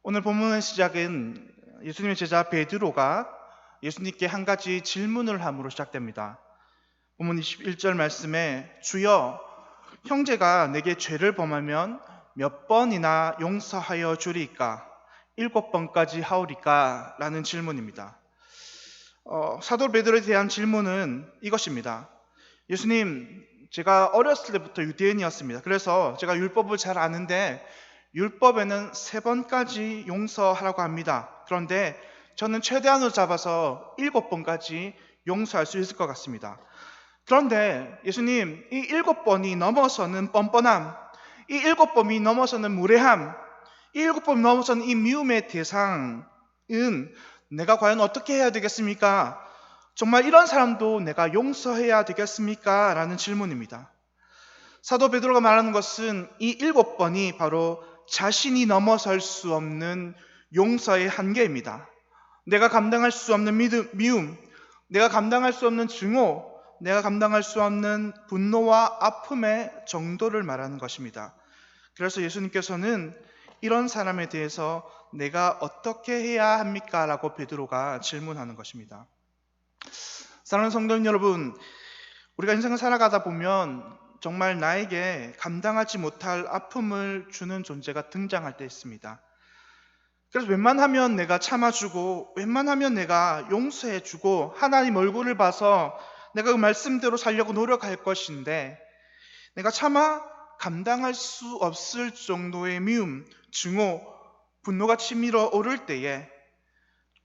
오늘 본문의 시작은 예수님의 제자 베드로가 예수님께 한 가지 질문을 함으로 시작됩니다. 본문 21절 말씀에 주여, 형제가 내게 죄를 범하면 몇 번이나 용서하여 주리까? 7번까지 하오리까? 라는 질문입니다. 사도 베드로에 대한 질문은 이것입니다. 예수님, 제가 어렸을 때부터 유대인이었습니다. 그래서 제가 율법을 잘 아는데 율법에는 3번까지 용서하라고 합니다. 그런데 저는 최대한으로 잡아서 7번까지 용서할 수 있을 것 같습니다. 그런데 예수님, 이 7번이 넘어서는 뻔뻔함, 이 7번이 넘어서는 무례함, 이 7번이 넘어서는 이 미움의 대상은 내가 과연 어떻게 해야 되겠습니까? 정말 이런 사람도 내가 용서해야 되겠습니까? 라는 질문입니다. 사도 베드로가 말하는 것은 이 7번이 바로 자신이 넘어설 수 없는 용서의 한계입니다. 내가 감당할 수 없는 미움, 내가 감당할 수 없는 증오, 내가 감당할 수 없는 분노와 아픔의 정도를 말하는 것입니다. 그래서 예수님께서는 이런 사람에 대해서 내가 어떻게 해야 합니까? 라고 베드로가 질문하는 것입니다. 사랑하는 성도 여러분, 우리가 인생을 살아가다 보면 정말 나에게 감당하지 못할 아픔을 주는 존재가 등장할 때 있습니다. 그래서 웬만하면 내가 참아주고 웬만하면 내가 용서해주고 하나님 얼굴을 봐서 내가 그 말씀대로 살려고 노력할 것인데, 내가 차마 감당할 수 없을 정도의 미움, 증오, 분노가 치밀어 오를 때에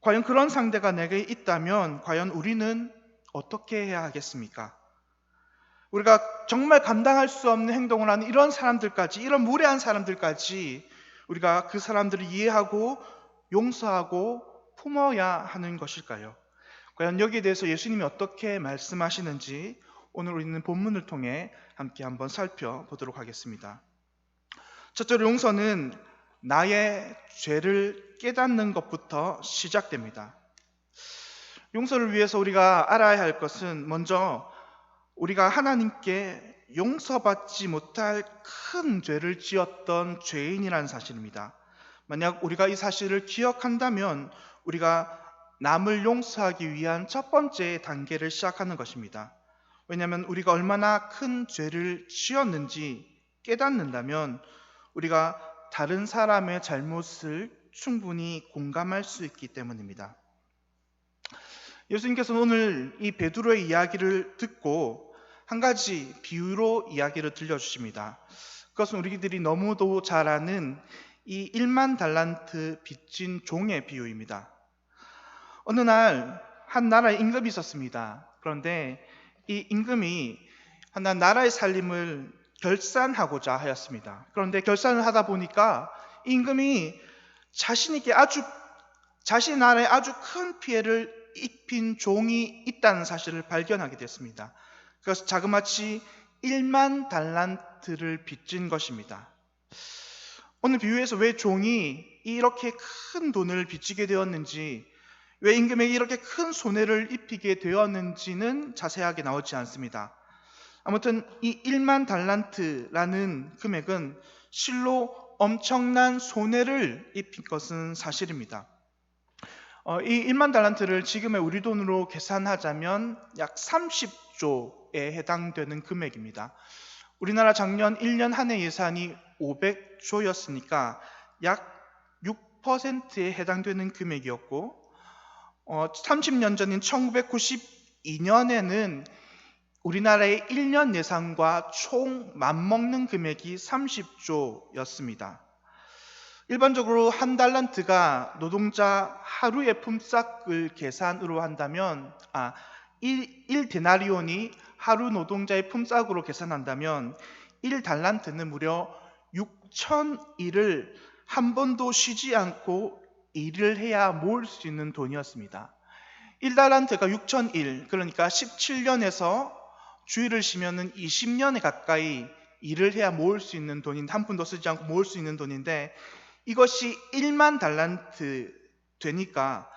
과연 그런 상대가 내게 있다면 과연 우리는 어떻게 해야 하겠습니까? 우리가 정말 감당할 수 없는 행동을 하는 이런 사람들까지, 이런 무례한 사람들까지 우리가 그 사람들을 이해하고 용서하고 품어야 하는 것일까요? 과연 여기에 대해서 예수님이 어떻게 말씀하시는지 오늘 우리는 본문을 통해 함께 한번 살펴보도록 하겠습니다. 첫째로 용서는 나의 죄를 깨닫는 것부터 시작됩니다. 용서를 위해서 우리가 알아야 할 것은 먼저 우리가 하나님께 용서받지 못할 큰 죄를 지었던 죄인이라는 사실입니다. 만약 우리가 이 사실을 기억한다면 우리가 남을 용서하기 위한 첫 번째 단계를 시작하는 것입니다. 왜냐하면 우리가 얼마나 큰 죄를 지었는지 깨닫는다면 우리가 다른 사람의 잘못을 충분히 공감할 수 있기 때문입니다. 예수님께서는 오늘 이 베드로의 이야기를 듣고 한 가지 비유로 이야기를 들려주십니다. 그것은 우리들이 너무도 잘 아는 이 1만 달란트 빚진 종의 비유입니다. 어느 날 한 나라에 임금이 있었습니다. 그런데 이 임금이 한 나라의 살림을 결산하고자 하였습니다. 그런데 결산을 하다 보니까 이 임금이 자신의 나라에 아주 큰 피해를 입힌 종이 있다는 사실을 발견하게 됐습니다. 그래서 자그마치 1만 달란트를 빚진 것입니다. 오늘 비유에서 왜 종이 이렇게 큰 돈을 빚지게 되었는지, 왜 임금에게 이렇게 큰 손해를 입히게 되었는지는 자세하게 나오지 않습니다. 아무튼 이 1만 달란트라는 금액은 실로 엄청난 손해를 입힌 것은 사실입니다. 이 1만 달란트를 지금의 우리 돈으로 계산하자면 약 30조에 해당되는 금액입니다. 우리나라 작년 1년 한 해 예산이 500조였으니까 약 6%에 해당되는 금액이었고, 30년 전인 1992년에는 우리나라의 1년 예산과 총 맞먹는 금액이 30조였습니다. 일반적으로 한 달란트가 노동자 하루의 품삯을 계산으로 한다면 1데나리온이 하루 노동자의 품삯으로 계산한다면 1달란트는 무려 6,000일을 한 번도 쉬지 않고 일을 해야 모을 수 있는 돈이었습니다. 1달란트가 6,000일, 그러니까 17년에서 주일을 쉬면은 20년에 가까이 일을 해야 모을 수 있는 돈인데, 한 푼도 쓰지 않고 모을 수 있는 돈인데, 이것이 1만 달란트 되니까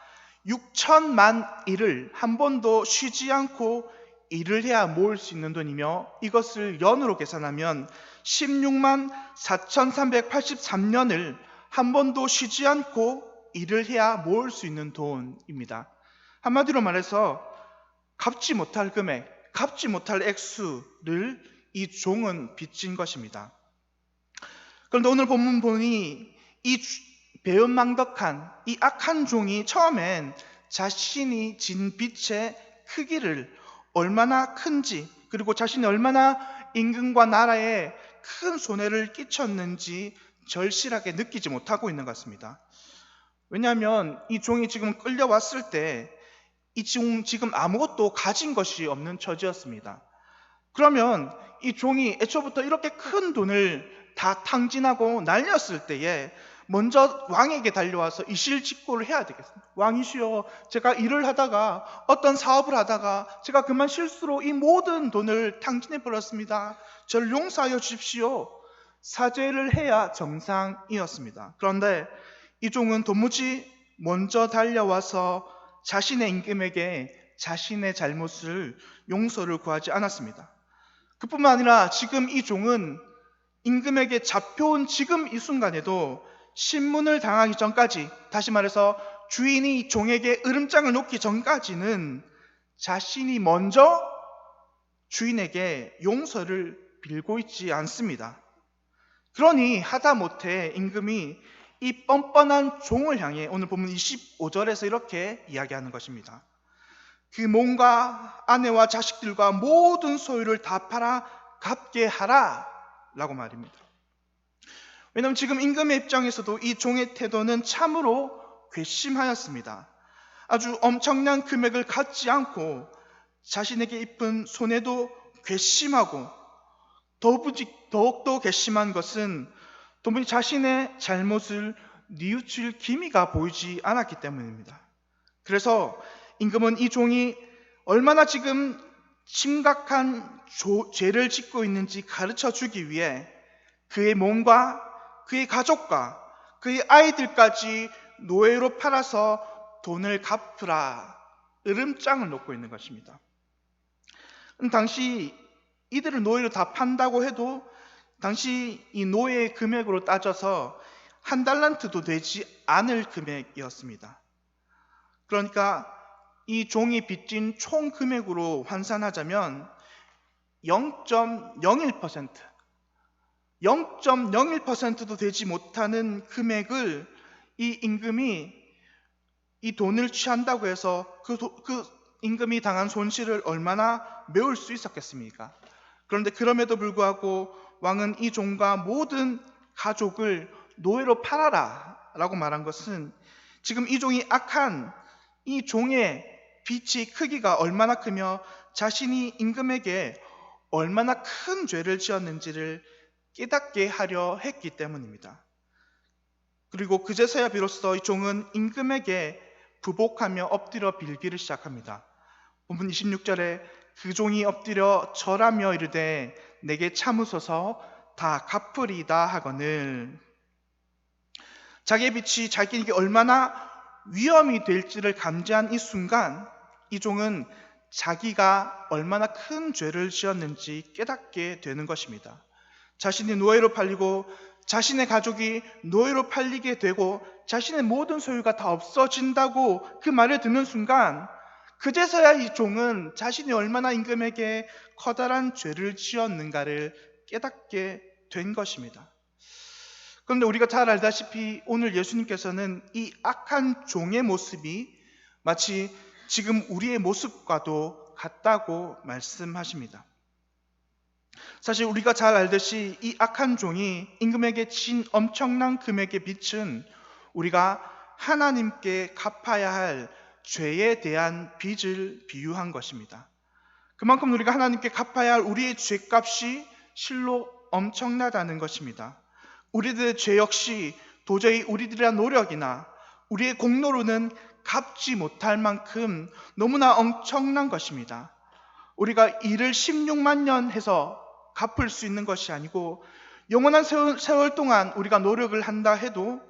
6천만 일을 한 번도 쉬지 않고 일을 해야 모을 수 있는 돈이며, 이것을 연으로 계산하면 16만 4,383년을 한 번도 쉬지 않고 일을 해야 모을 수 있는 돈입니다. 한마디로 말해서 갚지 못할 금액, 갚지 못할 액수를 이 종은 빚진 것입니다. 그런데 오늘 본문 보니 이 배은망덕한 이 악한 종이 처음엔 자신이 진 빚의 크기를 얼마나 큰지, 그리고 자신이 얼마나 임금과 나라에 큰 손해를 끼쳤는지 절실하게 느끼지 못하고 있는 것 같습니다. 왜냐하면 이 종이 지금 끌려왔을 때 이 종 지금 아무것도 가진 것이 없는 처지였습니다. 그러면 이 종이 애초부터 이렇게 큰 돈을 다 탕진하고 날렸을 때에 먼저 왕에게 달려와서 이실직고를 해야 되겠습니다. 왕이시여, 제가 일을 하다가 어떤 사업을 하다가 제가 그만 실수로 이 모든 돈을 탕진해 버렸습니다. 저를 용서하여 주십시오. 사죄를 해야 정상이었습니다. 그런데 이 종은 도무지 먼저 달려와서 자신의 임금에게 자신의 잘못을 용서를 구하지 않았습니다. 그뿐만 아니라 지금 이 종은 임금에게 잡혀온 지금 이 순간에도 신문을 당하기 전까지, 다시 말해서 주인이 종에게 으름장을 놓기 전까지는 자신이 먼저 주인에게 용서를 빌고 있지 않습니다. 그러니 하다못해 임금이 이 뻔뻔한 종을 향해 오늘 보면 25절에서 이렇게 이야기하는 것입니다. 그 몸과 아내와 자식들과 모든 소유를 다 팔아 갚게 하라 라고 말입니다. 왜냐하면 지금 임금의 입장에서도 이 종의 태도는 참으로 괘씸하였습니다. 아주 엄청난 금액을 갖지 않고 자신에게 입은 손해도 괘씸하고 더욱더 괘씸한 것은 도무지 자신의 잘못을 뉘우칠 기미가 보이지 않았기 때문입니다. 그래서 임금은 이 종이 얼마나 지금 심각한 죄를 짓고 있는지 가르쳐 주기 위해 그의 몸과 그의 가족과 그의 아이들까지 노예로 팔아서 돈을 갚으라 으름장을 놓고 있는 것입니다. 당시 이들을 노예로 다 판다고 해도 당시 이 노예의 금액으로 따져서 한 달란트도 되지 않을 금액이었습니다. 그러니까 이 종이 빚진 총 금액으로 환산하자면 0.01%, 0.01%도 되지 못하는 금액을 이 임금이 이 돈을 취한다고 해서 그 임금이 당한 손실을 얼마나 메울 수 있었겠습니까? 그런데 그럼에도 불구하고 왕은 이 종과 모든 가족을 노예로 팔아라 라고 말한 것은 지금 이 종이 악한 이 종의 빚의 크기가 얼마나 크며 자신이 임금에게 얼마나 큰 죄를 지었는지를 깨닫게 하려 했기 때문입니다. 그리고 그제서야 비로소 이 종은 임금에게 부복하며 엎드려 빌기를 시작합니다. 본문 26절에 그 종이 엎드려 절하며 이르되 내게 참으소서 다 갚으리이다 하거늘. 자기의 빚이 자기에게 얼마나 위험이 될지를 감지한 이 순간 이 종은 자기가 얼마나 큰 죄를 지었는지 깨닫게 되는 것입니다. 자신이 노예로 팔리고 자신의 가족이 노예로 팔리게 되고 자신의 모든 소유가 다 없어진다고 그 말을 듣는 순간 그제서야 이 종은 자신이 얼마나 임금에게 커다란 죄를 지었는가를 깨닫게 된 것입니다. 그런데 우리가 잘 알다시피 오늘 예수님께서는 이 악한 종의 모습이 마치 지금 우리의 모습과도 같다고 말씀하십니다. 사실 우리가 잘 알듯이 이 악한 종이 임금에게 진 엄청난 금액의 빚은 우리가 하나님께 갚아야 할 죄에 대한 빚을 비유한 것입니다. 그만큼 우리가 하나님께 갚아야 할 우리의 죄값이 실로 엄청나다는 것입니다. 우리들의 죄 역시 도저히 우리들의 노력이나 우리의 공로로는 갚지 못할 만큼 너무나 엄청난 것입니다. 우리가 일을 16만 년 해서 갚을 수 있는 것이 아니고 영원한 세월 동안 우리가 노력을 한다 해도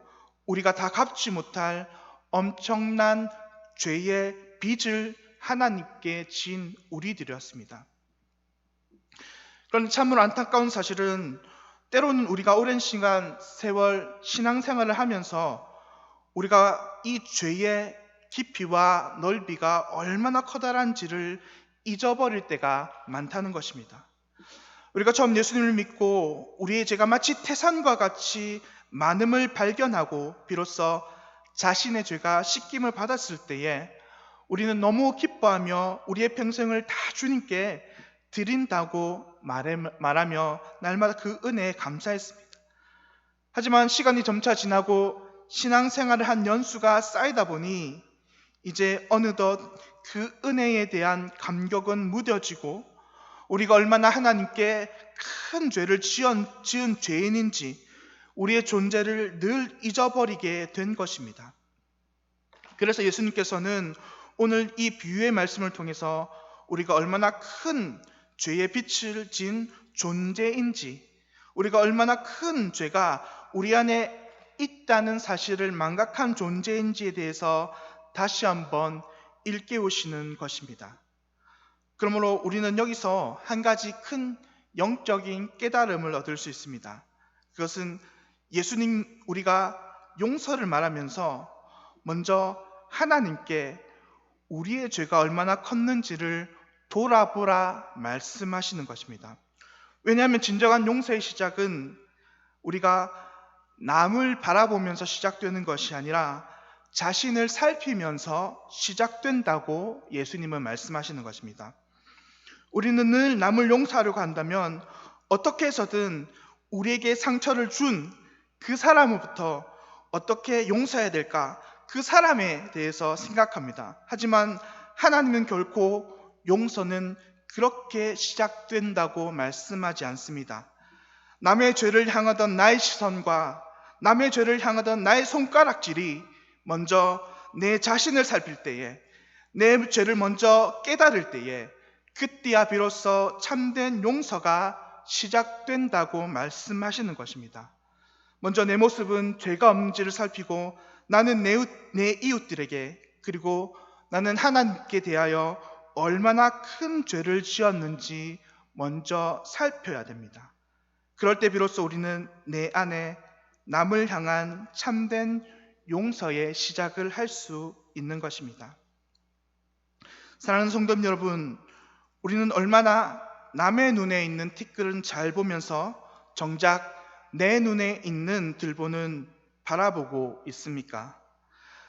우리가 다 갚지 못할 엄청난 죄의 빚을 하나님께 진 우리들이었습니다. 그런데 참으로 안타까운 사실은 때로는 우리가 오랜 시간, 세월 신앙생활을 하면서 우리가 이 죄의 깊이와 넓이가 얼마나 커다란지를 잊어버릴 때가 많다는 것입니다. 우리가 처음 예수님을 믿고 우리의 죄가 마치 태산과 같이 많음을 발견하고 비로소 자신의 죄가 씻김을 받았을 때에 우리는 너무 기뻐하며 우리의 평생을 다 주님께 드린다고 말하며 날마다 그 은혜에 감사했습니다. 하지만 시간이 점차 지나고 신앙생활을 한 연수가 쌓이다 보니 이제 어느덧 그 은혜에 대한 감격은 무뎌지고 우리가 얼마나 하나님께 큰 죄를 지은 죄인인지 우리의 존재를 늘 잊어버리게 된 것입니다. 그래서 예수님께서는 오늘 이 비유의 말씀을 통해서 우리가 얼마나 큰 죄의 빛을 진 존재인지, 우리가 얼마나 큰 죄가 우리 안에 있다는 사실을 망각한 존재인지에 대해서 다시 한번 일깨우시는 것입니다. 그러므로 우리는 여기서 한 가지 큰 영적인 깨달음을 얻을 수 있습니다. 그것은 예수님, 우리가 용서를 말하면서 먼저 하나님께 우리의 죄가 얼마나 컸는지를 돌아보라 말씀하시는 것입니다. 왜냐하면 진정한 용서의 시작은 우리가 남을 바라보면서 시작되는 것이 아니라 자신을 살피면서 시작된다고 예수님은 말씀하시는 것입니다. 우리는 늘 남을 용서하려고 한다면 어떻게 해서든 우리에게 상처를 준 그 사람으로부터 어떻게 용서해야 될까? 그 사람에 대해서 생각합니다. 하지만 하나님은 결코 용서는 그렇게 시작된다고 말씀하지 않습니다. 남의 죄를 향하던 나의 시선과 남의 죄를 향하던 나의 손가락질이 먼저 내 자신을 살필 때에, 내 죄를 먼저 깨달을 때에 그때야 비로소 참된 용서가 시작된다고 말씀하시는 것입니다. 먼저 내 모습은 죄가 없는지를 살피고 나는 내 이웃들에게, 그리고 나는 하나님께 대하여 얼마나 큰 죄를 지었는지 먼저 살펴야 됩니다. 그럴 때 비로소 우리는 내 안에 남을 향한 참된 용서의 시작을 할 수 있는 것입니다. 사랑하는 성도 여러분, 우리는 얼마나 남의 눈에 있는 티끌은 잘 보면서 정작 내 눈에 있는 들보는 바라보고 있습니까?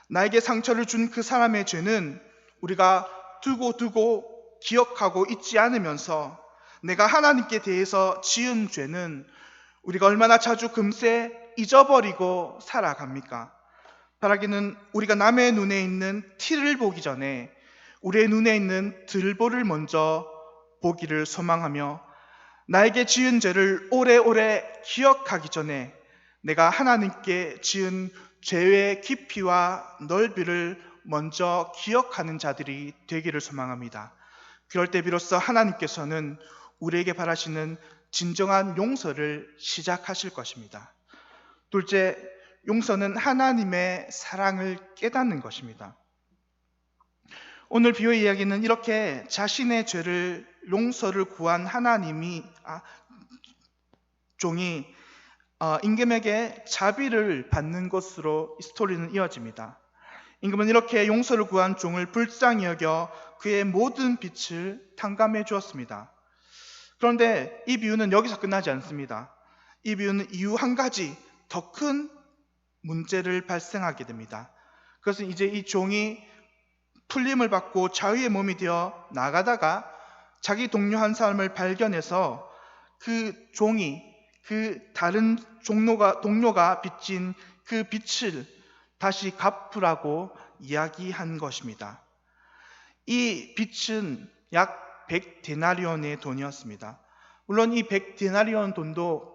나에게 상처를 준 그 사람의 죄는 우리가 두고 기억하고 있지 않으면서 내가 하나님께 대해서 지은 죄는 우리가 얼마나 자주 금세 잊어버리고 살아갑니까? 바라기는 우리가 남의 눈에 있는 티를 보기 전에 우리의 눈에 있는 들보를 먼저 보기를 소망하며 나에게 지은 죄를 오래오래 기억하기 전에 내가 하나님께 지은 죄의 깊이와 넓이를 먼저 기억하는 자들이 되기를 소망합니다. 그럴 때 비로소 하나님께서는 우리에게 바라시는 진정한 용서를 시작하실 것입니다. 둘째, 용서는 하나님의 사랑을 깨닫는 것입니다. 오늘 비유의 이야기는 이렇게 자신의 죄를 용서를 구한 종이 임금에게 자비를 받는 것으로 이 스토리는 이어집니다. 임금은 이렇게 용서를 구한 종을 불쌍히 여겨 그의 모든 빚을 탕감해 주었습니다. 그런데 이 비유는 여기서 끝나지 않습니다. 이 비유는 이후 한 가지 더 큰 문제를 발생하게 됩니다. 그것은 이제 이 종이 풀림을 받고 자유의 몸이 되어 나가다가 자기 동료 한 사람을 발견해서 그 종이 그 다른 동료가 빚진 그 빚을 다시 갚으라고 이야기한 것입니다. 이 빚은 약 100데나리온의 돈이었습니다. 물론 이 100데나리온 돈도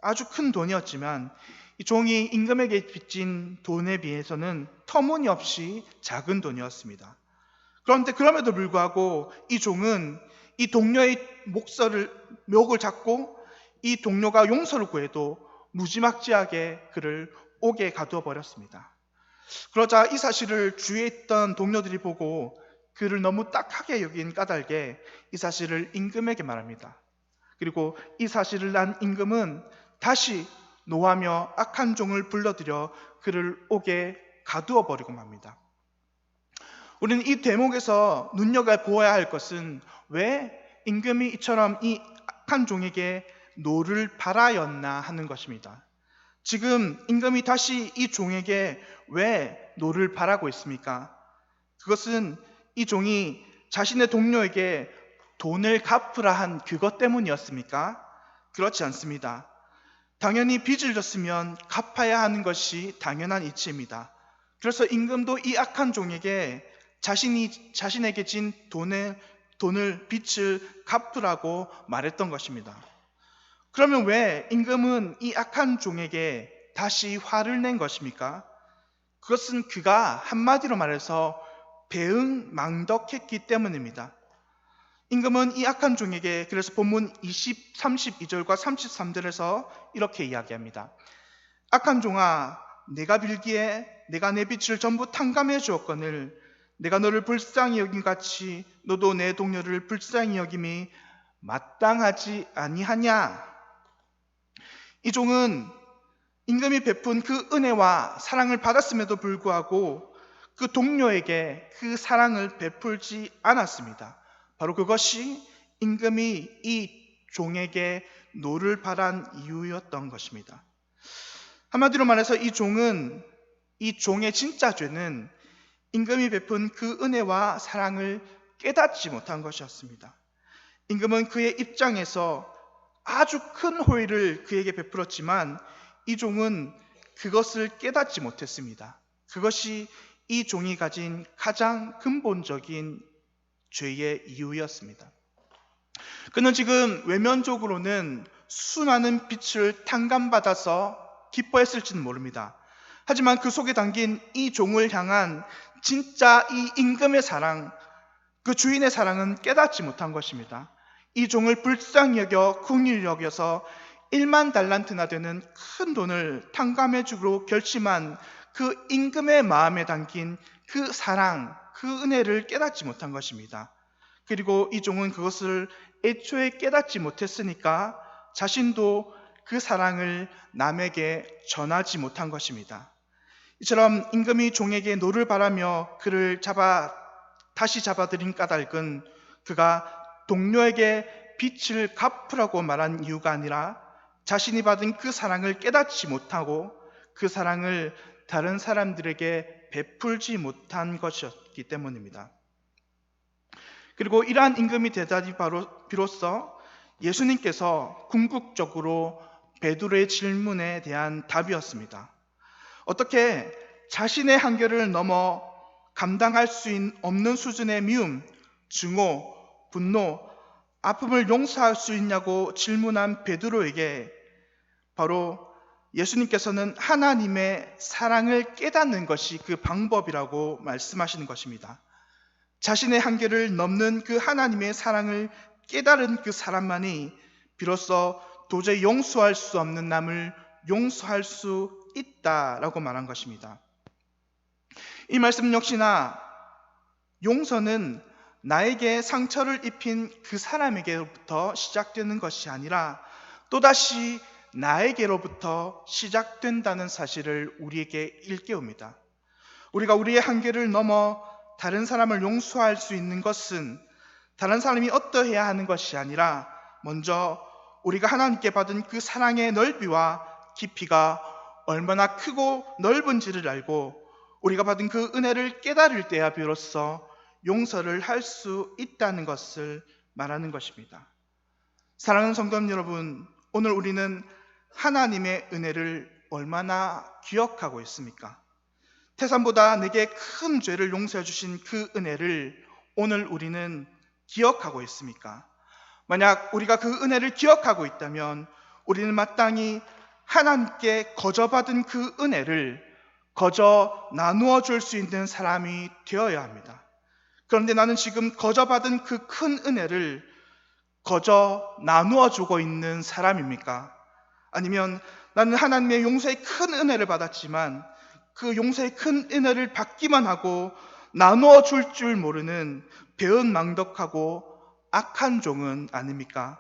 아주 큰 돈이었지만 이 종이 임금에게 빚진 돈에 비해서는 터무니없이 작은 돈이었습니다. 그런데 그럼에도 불구하고 이 종은 이 동료의 목을 잡고 이 동료가 용서를 구해도 무지막지하게 그를 옥에 가두어 버렸습니다. 그러자 이 사실을 주위에 있던 동료들이 보고 그를 너무 딱하게 여긴 까닭에 이 사실을 임금에게 말합니다. 그리고 이 사실을 난 임금은 다시 노하며 악한 종을 불러들여 그를 옥에 가두어 버리고 맙니다. 우리는 이 대목에서 눈여겨보아야 할 것은 왜 임금이 이처럼 이 악한 종에게 노를 바라였나 하는 것입니다. 지금 임금이 다시 이 종에게 왜 노를 바라고 있습니까? 그것은 이 종이 자신의 동료에게 돈을 갚으라 한 그것 때문이었습니까? 그렇지 않습니다. 당연히 빚을 졌으면 갚아야 하는 것이 당연한 이치입니다. 그래서 임금도 이 악한 종에게 자신에게 진 빚을 갚으라고 말했던 것입니다. 그러면 왜 임금은 이 악한 종에게 다시 화를 낸 것입니까? 그것은 그가 한마디로 말해서 배은망덕했기 때문입니다. 임금은 이 악한 종에게 그래서 본문 32절과 33절에서 이렇게 이야기합니다. 악한 종아, 내가 빌기에 내가 내 빚을 전부 탕감해 주었거늘 내가 너를 불쌍히 여긴 같이 너도 내 동료를 불쌍히 여김이 마땅하지 아니하냐? 이 종은 임금이 베푼 그 은혜와 사랑을 받았음에도 불구하고 그 동료에게 그 사랑을 베풀지 않았습니다. 바로 그것이 임금이 이 종에게 노를 바란 이유였던 것입니다. 한마디로 말해서 이 종의 진짜 죄는 임금이 베푼 그 은혜와 사랑을 깨닫지 못한 것이었습니다. 임금은 그의 입장에서 아주 큰 호의를 그에게 베풀었지만 이 종은 그것을 깨닫지 못했습니다. 그것이 이 종이 가진 가장 근본적인 죄의 이유였습니다. 그는 지금 외면적으로는 수많은 빚을 탕감받아서 기뻐했을지는 모릅니다. 하지만 그 속에 담긴 이 종을 향한 진짜 이 임금의 사랑, 그 주인의 사랑은 깨닫지 못한 것입니다. 이 종을 불쌍히 여겨 긍휼히 여겨서 1만 달란트나 되는 큰 돈을 탕감해 주기로 결심한 그 임금의 마음에 담긴 그 사랑, 그 은혜를 깨닫지 못한 것입니다. 그리고 이 종은 그것을 애초에 깨닫지 못했으니까 자신도 그 사랑을 남에게 전하지 못한 것입니다. 이처럼 임금이 종에게 노를 바라며 그를 다시 잡아들인 까닭은 그가 동료에게 빚을 갚으라고 말한 이유가 아니라 자신이 받은 그 사랑을 깨닫지 못하고 그 사랑을 다른 사람들에게 베풀지 못한 것이었기 때문입니다. 그리고 이러한 임금의 대답이 비로소 예수님께서 궁극적으로 베드로의 질문에 대한 답이었습니다. 어떻게 자신의 한계를 넘어 감당할 수 없는 수준의 미움, 증오, 분노, 아픔을 용서할 수 있냐고 질문한 베드로에게 바로 예수님께서는 하나님의 사랑을 깨닫는 것이 그 방법이라고 말씀하시는 것입니다. 자신의 한계를 넘는 그 하나님의 사랑을 깨달은 그 사람만이 비로소 도저히 용서할 수 없는 남을 용서할 수 있다라고 말한 것입니다. 이 말씀 역시나 용서는 나에게 상처를 입힌 그 사람에게로부터 시작되는 것이 아니라 또다시 나에게로부터 시작된다는 사실을 우리에게 일깨웁니다. 우리가 우리의 한계를 넘어 다른 사람을 용서할 수 있는 것은 다른 사람이 어떠해야 하는 것이 아니라 먼저 우리가 하나님께 받은 그 사랑의 넓이와 깊이가 얼마나 크고 넓은지를 알고 우리가 받은 그 은혜를 깨달을 때야 비로소 용서를 할 수 있다는 것을 말하는 것입니다. 사랑하는 성도 여러분, 오늘 우리는 하나님의 은혜를 얼마나 기억하고 있습니까? 태산보다 내게 큰 죄를 용서해 주신 그 은혜를 오늘 우리는 기억하고 있습니까? 만약 우리가 그 은혜를 기억하고 있다면 우리는 마땅히 하나님께 거저받은 그 은혜를 거저 나누어 줄 수 있는 사람이 되어야 합니다. 그런데 나는 지금 거저받은 그 큰 은혜를 거저 나누어 주고 있는 사람입니까? 아니면 나는 하나님의 용서의 큰 은혜를 받았지만 그 용서의 큰 은혜를 받기만 하고 나누어 줄 모르는 배은망덕하고 악한 종은 아닙니까?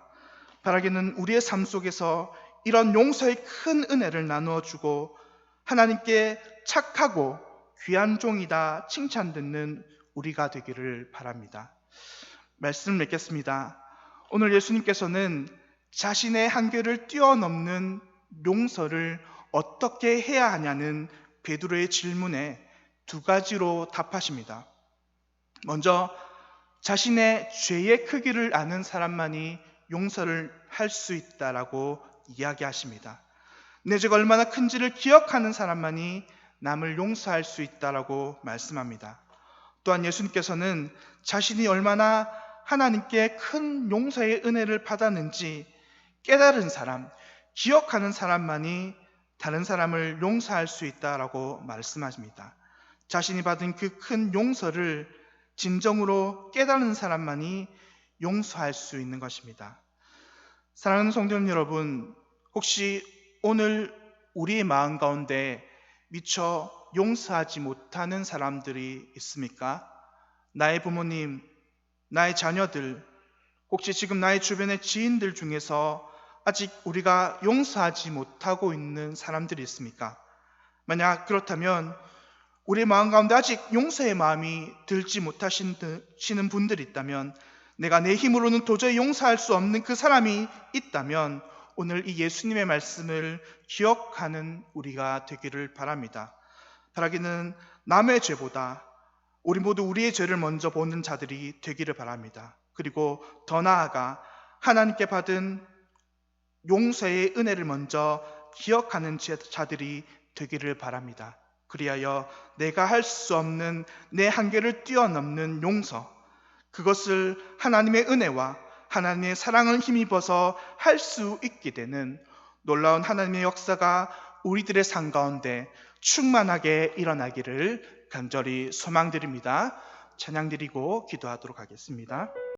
바라기는 우리의 삶 속에서 이런 용서의 큰 은혜를 나누어 주고 하나님께 착하고 귀한 종이다 칭찬 듣는 우리가 되기를 바랍니다. 말씀을 맺겠습니다. 오늘 예수님께서는 자신의 한계를 뛰어넘는 용서를 어떻게 해야 하냐는 베드로의 질문에 두 가지로 답하십니다. 먼저 자신의 죄의 크기를 아는 사람만이 용서를 할 수 있다라고 이야기하십니다. 내 죄가 얼마나 큰지를 기억하는 사람만이 남을 용서할 수 있다라고 말씀합니다. 또한 예수님께서는 자신이 얼마나 하나님께 큰 용서의 은혜를 받았는지 깨달은 사람, 기억하는 사람만이 다른 사람을 용서할 수 있다라고 말씀하십니다. 자신이 받은 그 큰 용서를 진정으로 깨달은 사람만이 용서할 수 있는 것입니다. 사랑하는 성도 여러분, 혹시 오늘 우리의 마음 가운데 미처 용서하지 못하는 사람들이 있습니까? 나의 부모님, 나의 자녀들, 혹시 지금 나의 주변의 지인들 중에서 아직 우리가 용서하지 못하고 있는 사람들이 있습니까? 만약 그렇다면 우리 마음 가운데 아직 용서의 마음이 들지 못하시는 분들이 있다면, 내가 내 힘으로는 도저히 용서할 수 없는 그 사람이 있다면 오늘 이 예수님의 말씀을 기억하는 우리가 되기를 바랍니다. 바라기는 남의 죄보다 우리 모두 우리의 죄를 먼저 보는 자들이 되기를 바랍니다. 그리고 더 나아가 하나님께 받은 용서의 은혜를 먼저 기억하는 자들이 되기를 바랍니다. 그리하여 내가 할 수 없는 내 한계를 뛰어넘는 용서, 그것을 하나님의 은혜와 하나님의 사랑을 힘입어서 할 수 있게 되는 놀라운 하나님의 역사가 우리들의 삶 가운데 충만하게 일어나기를 간절히 소망드립니다. 찬양드리고 기도하도록 하겠습니다.